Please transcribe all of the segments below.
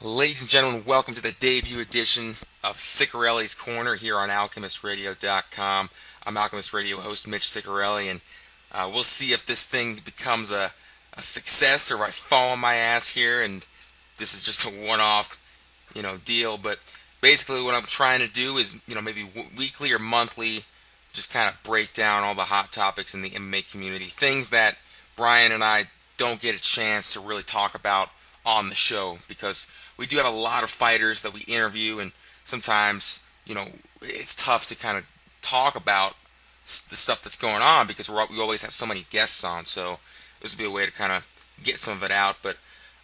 Ladies and gentlemen, welcome to the debut edition of Ciccarelli's Corner here on AlchemistRadio.com. I'm Alchemist Radio host Mitch Ciccarelli, and we'll see if this thing becomes a success or I fall on my ass here, and this is just a one-off, deal. But basically, what I'm trying to do is, maybe weekly or monthly, just kind of break down all the hot topics in the MMA community, things that Brian and I don't get a chance to really talk about on the show because we do have a lot of fighters that we interview, and sometimes, it's tough to kind of talk about the stuff that's going on because we always have so many guests on. So this would be a way to kind of get some of it out. But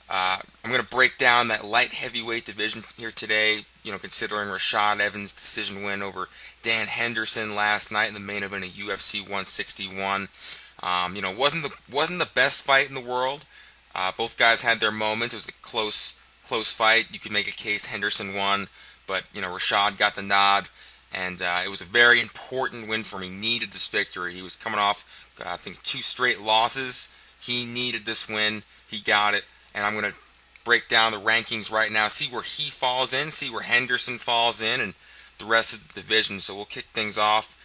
I'm going to break down that light heavyweight division here today. Considering Rashad Evans' decision win over Dan Henderson last night in the main event of UFC 161. Wasn't the best fight in the world. Both guys had their moments. It was a close fight. You could make a case Henderson won, but Rashad got the nod, and it was a very important win for him. He needed this victory. He was coming off, I think, 2 straight losses. He needed this win. He got it, and I'm going to break down the rankings right now, see where he falls in, see where Henderson falls in, and the rest of the division. So we'll kick things off.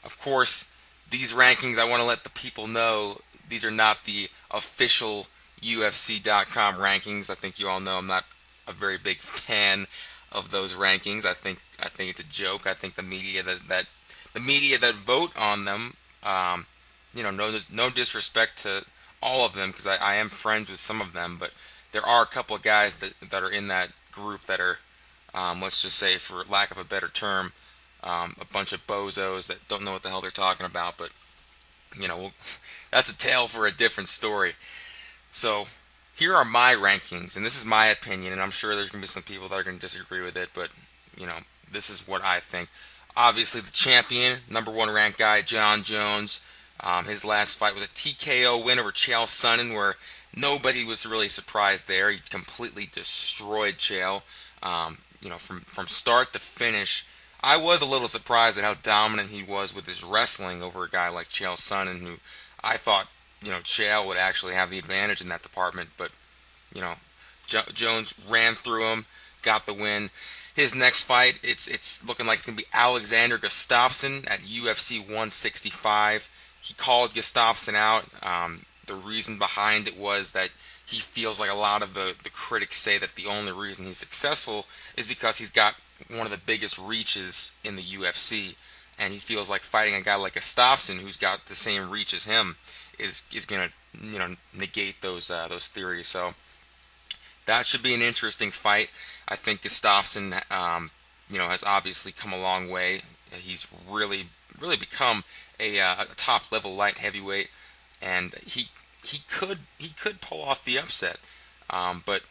Of course, these rankings, I want to let the people know, these are not the official UFC.com rankings. I think you all know I'm not a very big fan of those rankings. I think it's a joke. I think the media that vote on them, no disrespect to all of them because I am friends with some of them, but there are a couple of guys that are in that group that are, let's just say, for lack of a better term, a bunch of bozos that don't know what the hell they're talking about. But that's a tale for a different story. So here are my rankings, and this is my opinion, and I'm sure there's going to be some people that are going to disagree with it, but, this is what I think. Obviously, the champion, number 1 ranked guy, John Jones. His last fight was a TKO win over Chael Sonnen, where nobody was really surprised there. He completely destroyed Chael, from start to finish. I was a little surprised at how dominant he was with his wrestling over a guy like Chael Sonnen, who I thought Chael would actually have the advantage in that department, but Jones ran through him, got the win. His next fight, it's looking like it's gonna be Alexander Gustafsson at UFC 165. He called Gustafsson out. The reason behind it was that he feels like a lot of the critics say that the only reason he's successful is because he's got one of the biggest reaches in the UFC, and he feels like fighting a guy like Gustafsson, who's got the same reach as him, is going to negate those theories. So that should be an interesting fight. I think Gustafsson has obviously come a long way. He's really become a top level light heavyweight, and he could pull off the upset. But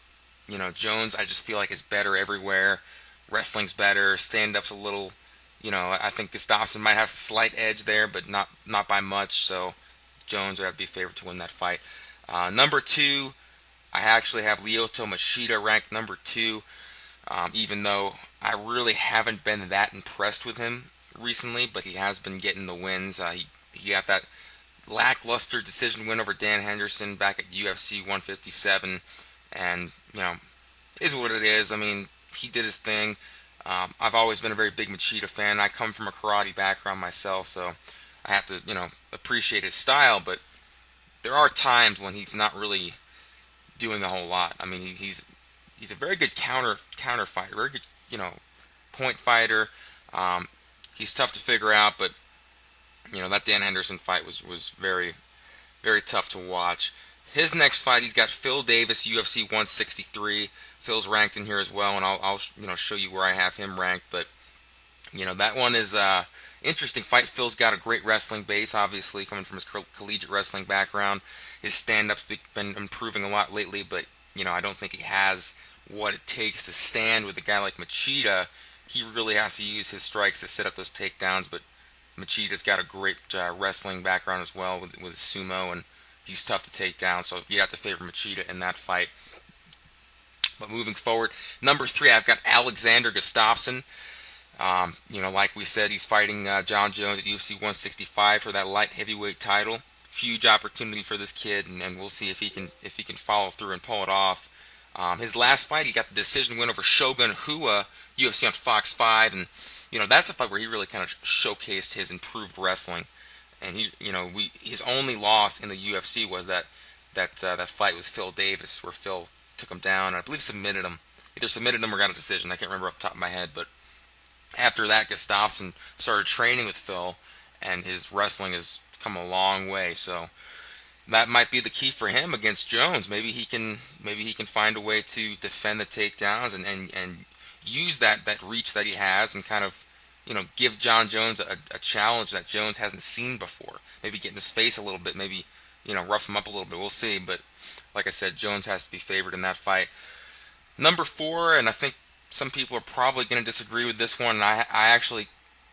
Jones, I just feel like is better everywhere. Wrestling's better. Stand up's a little. I think Gustafsson might have a slight edge there, but not by much. So Jones would have to be favored to win that fight. Number 2, I actually have Lyoto Machida ranked number 2, even though I really haven't been that impressed with him recently, but he has been getting the wins. He got that lackluster decision win over Dan Henderson back at UFC 157, and is what it is. I mean, he did his thing. I've always been a very big Machida fan. I come from a karate background myself, so I have to, appreciate his style, but there are times when he's not really doing a whole lot. I mean, he's a very good counter fighter, very good, point fighter. He's tough to figure out, but that Dan Henderson fight was very, very tough to watch. His next fight, he's got Phil Davis, UFC 163. Phil's ranked in here as well, and I'll show you where I have him ranked. But that one is interesting fight. Phil's got a great wrestling base, obviously, coming from his collegiate wrestling background. His stand-up's been improving a lot lately, but, I don't think he has what it takes to stand with a guy like Machida. He really has to use his strikes to set up those takedowns, but Machida's got a great wrestling background as well with sumo, and he's tough to take down, so you have to favor Machida in that fight. But moving forward, number 3, I've got Alexander Gustafsson. Like we said, he's fighting John Jones at UFC 165 for that light heavyweight title. Huge opportunity for this kid, and we'll see if he can follow through and pull it off. His last fight, he got the decision win over Shogun Rua, UFC on Fox 5, and that's a fight where he really kind of showcased his improved wrestling. And his only loss in the UFC was that fight with Phil Davis, where Phil took him down and I believe submitted him. Either submitted him or got a decision. I can't remember off the top of my head, but after that, Gustafsson started training with Phil, and his wrestling has come a long way. So that might be the key for him against Jones. Maybe he can find a way to defend the takedowns and use that reach that he has and kind of give John Jones a challenge that Jones hasn't seen before. Maybe get in his face a little bit. Maybe rough him up a little bit. We'll see. But like I said, Jones has to be favored in that fight. Number 4, and I think some people are probably going to disagree with this one. And I actually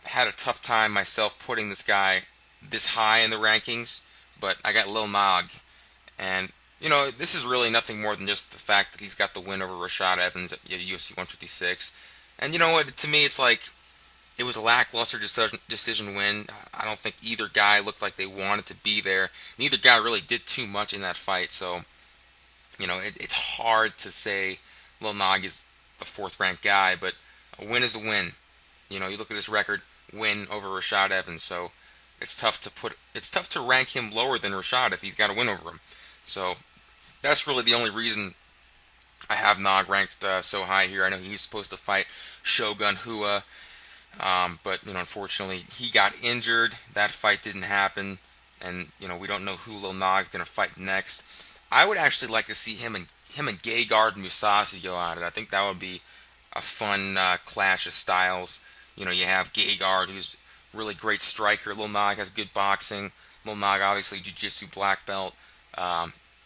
had a tough time myself putting this guy this high in the rankings, but I got Lil Nog. And, this is really nothing more than just the fact that he's got the win over Rashad Evans at UFC 156. And you know what? To me, it's like it was a lackluster decision win. I don't think either guy looked like they wanted to be there. Neither guy really did too much in that fight. So, it's hard to say Lil Nog is the 4th ranked guy, but a win is a win. You look at his record, win over Rashad Evans. So it's tough to rank him lower than Rashad if he's got a win over him. So that's really the only reason I have Nog ranked so high here. I know he's supposed to fight Shogun Rua, but unfortunately he got injured. That fight didn't happen, and we don't know who Lil Nog is going to fight next. I would actually like to see him and Gegard Mousasi go at it. I think that would be a fun clash of styles. You have Gegard, who's a really great striker. Lil Nog has good boxing. Lil Nog, obviously, jiu-jitsu black belt.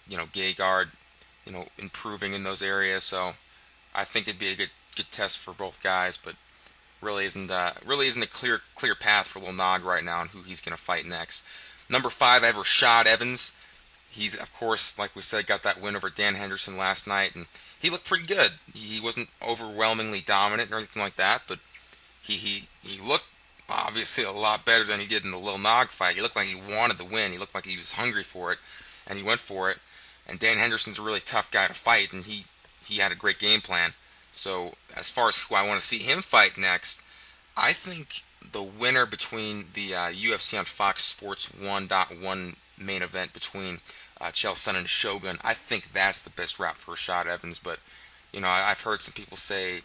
Gegard, improving in those areas. So I think it'd be a good test for both guys, but really isn't a clear path for Lil Nog right now on who he's going to fight next. Number 5, I have Rashad Evans. He's, of course, like we said, got that win over Dan Henderson last night, and he looked pretty good. He wasn't overwhelmingly dominant or anything like that, but he looked obviously a lot better than he did in the Lil Nog fight. He looked like he wanted the win. He looked like he was hungry for it, and he went for it. And Dan Henderson's a really tough guy to fight, and he had a great game plan. So as far as who I want to see him fight next, I think the winner between the UFC on Fox Sports 1.1 main event between Chael Sonnen and Shogun, I think that's the best route for Rashad Evans. But I've heard some people say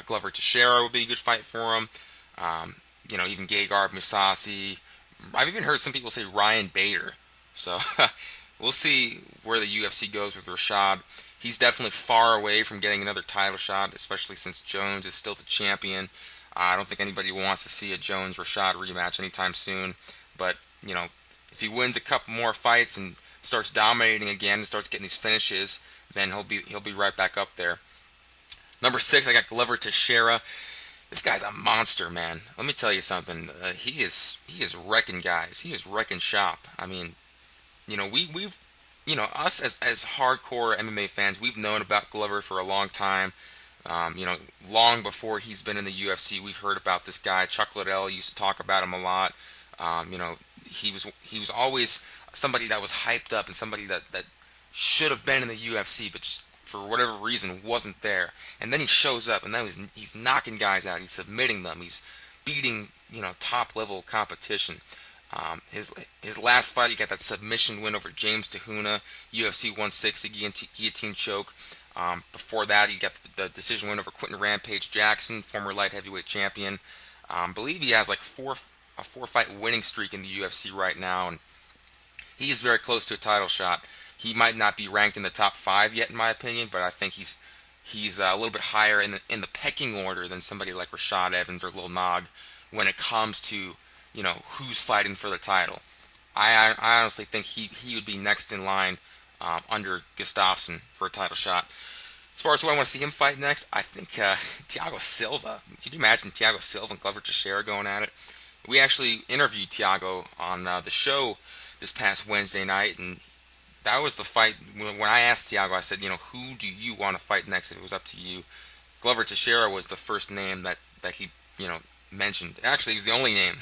Glover Teixeira would be a good fight for him. Even Gegard Mousasi. I've even heard some people say Ryan Bader. So we'll see where the UFC goes with Rashad. He's definitely far away from getting another title shot, especially since Jones is still the champion. I don't think anybody wants to see a Jones-Rashad rematch anytime soon. But, if he wins a couple more fights and starts dominating again and starts getting these finishes, then he'll be right back up there. Number 6, I got Glover Teixeira. This guy's a monster, man. Let me tell you something. He is wrecking guys. He is wrecking shop. I mean, we've us as hardcore MMA fans, we've known about Glover for a long time. Long before he's been in the UFC, we've heard about this guy. Chuck Liddell used to talk about him a lot. He was always somebody that was hyped up and somebody that should have been in the UFC, but just for whatever reason wasn't there. And then he shows up, and then he's knocking guys out. He's submitting them. He's beating top level competition. His last fight, he got that submission win over James Tahuna, UFC 160 guillotine choke. Before that, he got the decision win over Quentin Rampage Jackson, former light heavyweight champion. I believe he has like a 4-fight winning streak in the UFC right now, and he is very close to a title shot. He might not be ranked in the top 5 yet, in my opinion, but I think he's a little bit higher in the pecking order than somebody like Rashad Evans or Lil Nog when it comes to who's fighting for the title. I honestly think he would be next in line under Gustafsson for a title shot. As far as who I want to see him fight next, I think Thiago Silva. Could you imagine Thiago Silva and Glover Teixeira going at it? We actually interviewed Thiago on the show this past Wednesday night, and that was the fight. When I asked Thiago, I said, who do you want to fight next if it was up to you? Glover Teixeira was the first name that he mentioned. Actually, he was the only name.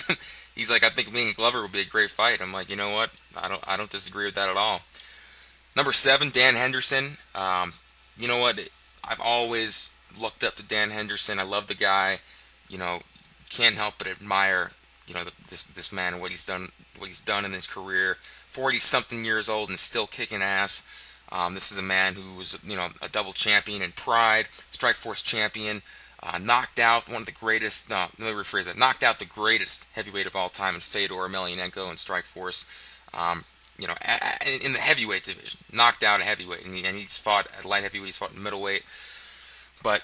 He's like, I think me and Glover would be a great fight. I'm like, you know what? I don't disagree with that at all. Number 7, Dan Henderson. You know what? I've always looked up to Dan Henderson. I love the guy. You know, can't help but admire, this man and what he's done in his career. 40 something years old and still kicking ass. This is a man who was, a double champion in Pride, Strikeforce champion, knocked out one of the greatest. No, let me rephrase that. Knocked out the greatest heavyweight of all time in Fedor Emelianenko in Strikeforce. In the heavyweight division, knocked out a heavyweight, and he's fought at light heavyweight. He's fought in middleweight, but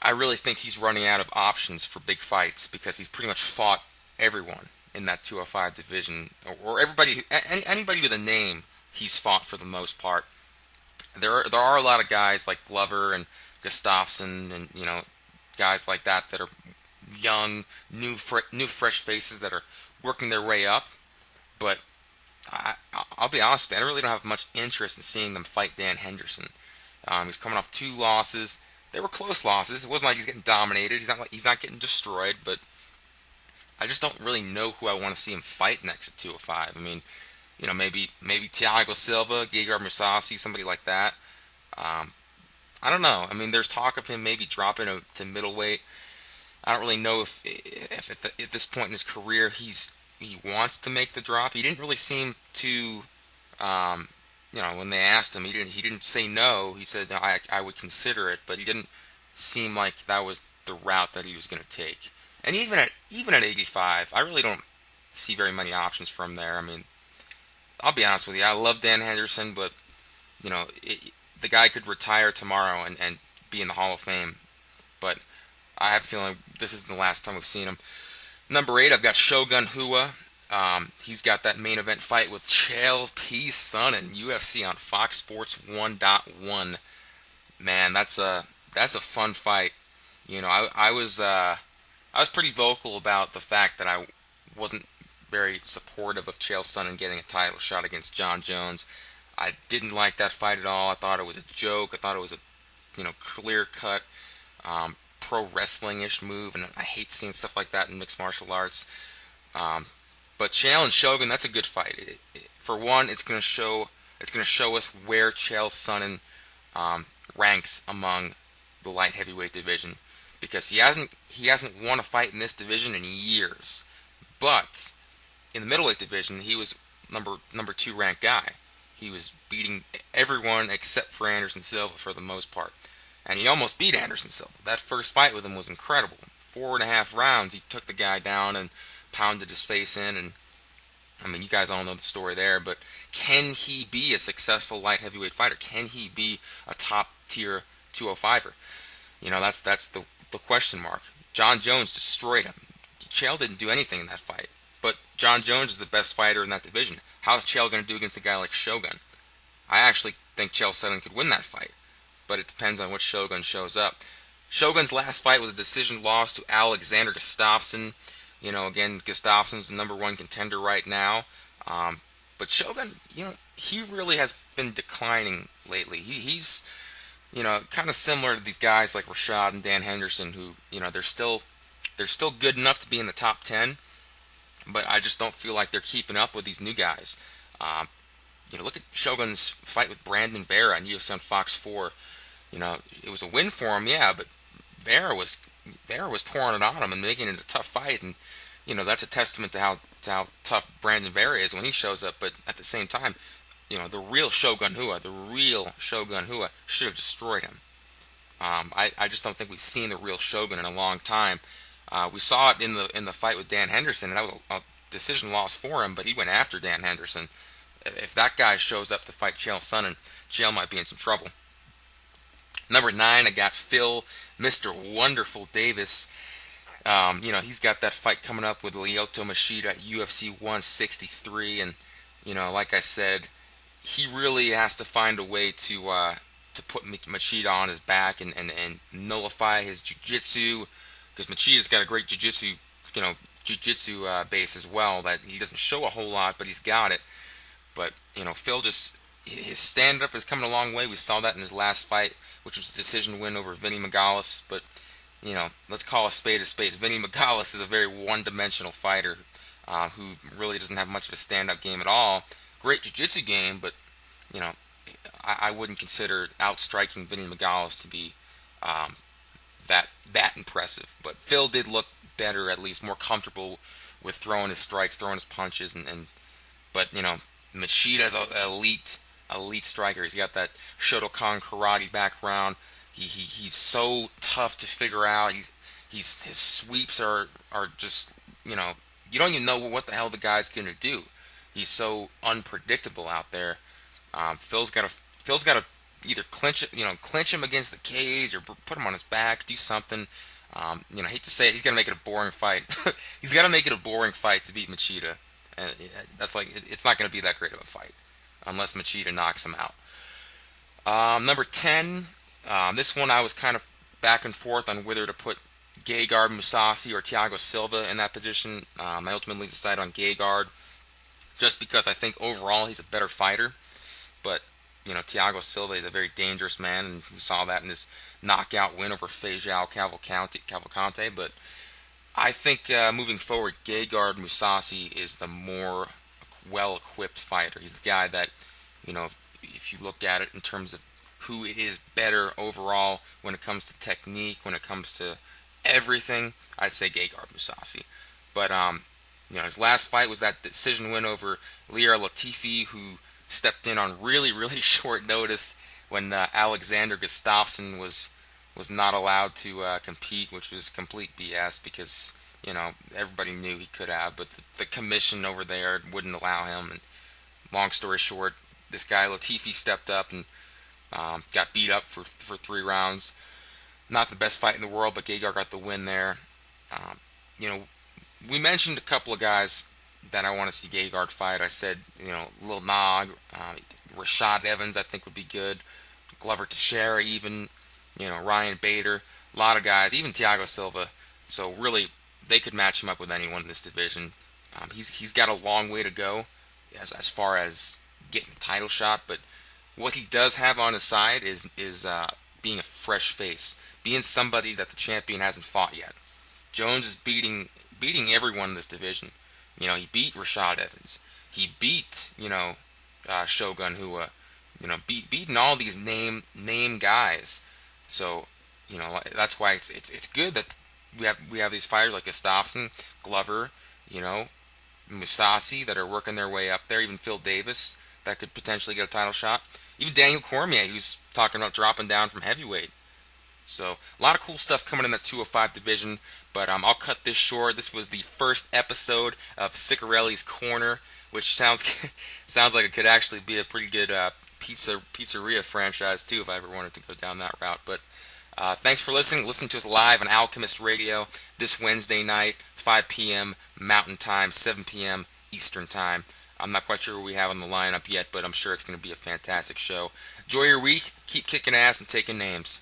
I really think he's running out of options for big fights because he's pretty much fought everyone in that 205 division, or everybody, anybody with a name, he's fought for the most part. There are a lot of guys like Glover and Gustafsson, and guys like that are young, new fresh faces that are working their way up. But I'll be honest with you, I really don't have much interest in seeing them fight Dan Henderson. He's coming off 2 losses. They were close losses. It wasn't like he's getting dominated. He's not getting destroyed. But I just don't really know who I want to see him fight next at 205. I mean, maybe Thiago Silva, Gegard Mousasi, somebody like that. I don't know. I mean, there's talk of him maybe dropping to middleweight. I don't really know if at this point in his career he wants to make the drop. He didn't really seem to, when they asked him, he didn't say no. He said I would consider it, but he didn't seem like that was the route that he was going to take. And even at 85, I really don't see very many options for him there. I mean, I'll be honest with you, I love Dan Henderson, but the guy could retire tomorrow and be in the Hall of Fame. But I have a feeling this isn't the last time we've seen him. Number 8, I've got Shogun Rua. He's got that main event fight with Chael P. Sonnen, UFC on Fox Sports 1.1. Man, that's a fun fight. I was pretty vocal about the fact that I wasn't very supportive of Chael Sonnen getting a title shot against John Jones. I didn't like that fight at all. I thought it was a joke. I thought it was a clear-cut pro wrestling-ish move, and I hate seeing stuff like that in mixed martial arts. But Chael and Shogun, that's a good fight. For one, it's going to show us where Chael Sonnen ranks among the light heavyweight division, because he hasn't won a fight in this division in years. But in the middleweight division, he was number 2 ranked guy. He was beating everyone except for Anderson Silva for the most part. And he almost beat Anderson Silva. That first fight with him was incredible. 4.5 rounds, he took the guy down and pounded his face in. And I mean, you guys all know the story there. But can he be a successful light heavyweight fighter? Can he be a top tier 205er? That's the question mark. John Jones destroyed him. Chael didn't do anything in that fight. But John Jones is the best fighter in that division. How's Chael going to do against a guy like Shogun? I actually think Chael Sonnen could win that fight, but it depends on which Shogun shows up. Shogun's last fight was a decision loss to Alexander Gustafsson. Again, Gustafsson's the number 1 contender right now. But Shogun, he really has been declining lately. He's, kind of similar to these guys like Rashad and Dan Henderson, who, they're still good enough to be in the top 10. But I just don't feel like they're keeping up with these new guys. Look at Shogun's fight with Brandon Vera on UFC on Fox 4. It was a win for him, yeah, but Vera was pouring it on him and making it a tough fight, and that's a testament to how tough Brandon Vera is when he shows up. But at the same time, the real Shogun Rua should have destroyed him. I just don't think we've seen the real Shogun in a long time. We saw it in the fight with Dan Henderson, and that was a decision loss for him, but he went after Dan Henderson. If that guy shows up to fight Chael Sonnen, Chael might be in some trouble. Number 9, I got Phil, Mr. Wonderful Davis. He's got that fight coming up with Lyoto Machida at UFC 163, and like I said, he really has to find a way to put Machida on his back and nullify his jiu-jitsu, because Machida's got a great jiu-jitsu base as well that he doesn't show a whole lot, but he's got it. But Phil, just his stand-up is coming a long way. We saw that in his last fight, which was a decision win over Vinny Magalhaes. But let's call a spade a spade. Vinny Magalhaes is a very one-dimensional fighter who really doesn't have much of a stand-up game at all. Great jiu-jitsu game, but I wouldn't consider outstriking Vinny Megales to be um, that impressive. But Phil did look better, at least more comfortable with throwing his strikes, throwing his punches, and but Machida's an elite striker. He's got that Shotokan karate background. He's so tough to figure out. His sweeps are just you don't even know what the hell the guy's gonna do. He's so unpredictable out there. Phil's got to either clinch him against the cage or put him on his back, do something. I hate to say it, he's got to make it a boring fight. He's got to make it a boring fight to beat Machida, and that's like it's not going to be that great of a fight unless Machida knocks him out. Number 10, this one I was kind of back and forth on whether to put Gegard Mousasi or Thiago Silva in that position. I ultimately decided on Gegard just because I think overall he's a better fighter. But Thiago Silva is a very dangerous man, and we saw that in his knockout win over Feijão Cavalcante. But I think moving forward, Gegard Mousasi is the more well-equipped fighter. He's the guy that, if you look at it in terms of who is better overall when it comes to technique, when it comes to everything, I'd say Gegard Mousasi. But his last fight was that decision win over Lir Latifi, who stepped in on really, really short notice when Alexander Gustafsson was not allowed to compete, which was complete BS because everybody knew he could have, but the commission over there wouldn't allow him. And long story short, this guy Latifi stepped up and got beat up for 3 rounds. Not the best fight in the world, but Gegard got the win there. We mentioned a couple of guys that I want to see Gegard fight. I said, Lil Nog, Rashad Evans I think would be good. Glover Teixeira even, Ryan Bader. A lot of guys, even Thiago Silva. So really, they could match him up with anyone in this division. He's got a long way to go as far as getting a title shot, but what he does have on his side is being a fresh face, being somebody that the champion hasn't fought yet. Jones is beating everyone in this division. He beat Rashad Evans. He beat Shogun Hua. Beating all these name guys. So that's why it's good that we have these fighters like Gustafsson, Glover, Mousasi that are working their way up there. Even Phil Davis that could potentially get a title shot. Even Daniel Cormier, who's talking about dropping down from heavyweight. So a lot of cool stuff coming in that 205 division, but I'll cut this short. This was the first episode of Ciccarelli's Corner, which sounds like it could actually be a pretty good pizzeria franchise too if I ever wanted to go down that route. But thanks for listening. Listen to us live on Alchemist Radio this Wednesday night, 5 p.m. Mountain Time, 7 p.m. Eastern Time. I'm not quite sure what we have on the lineup yet, but I'm sure it's going to be a fantastic show. Enjoy your week. Keep kicking ass and taking names.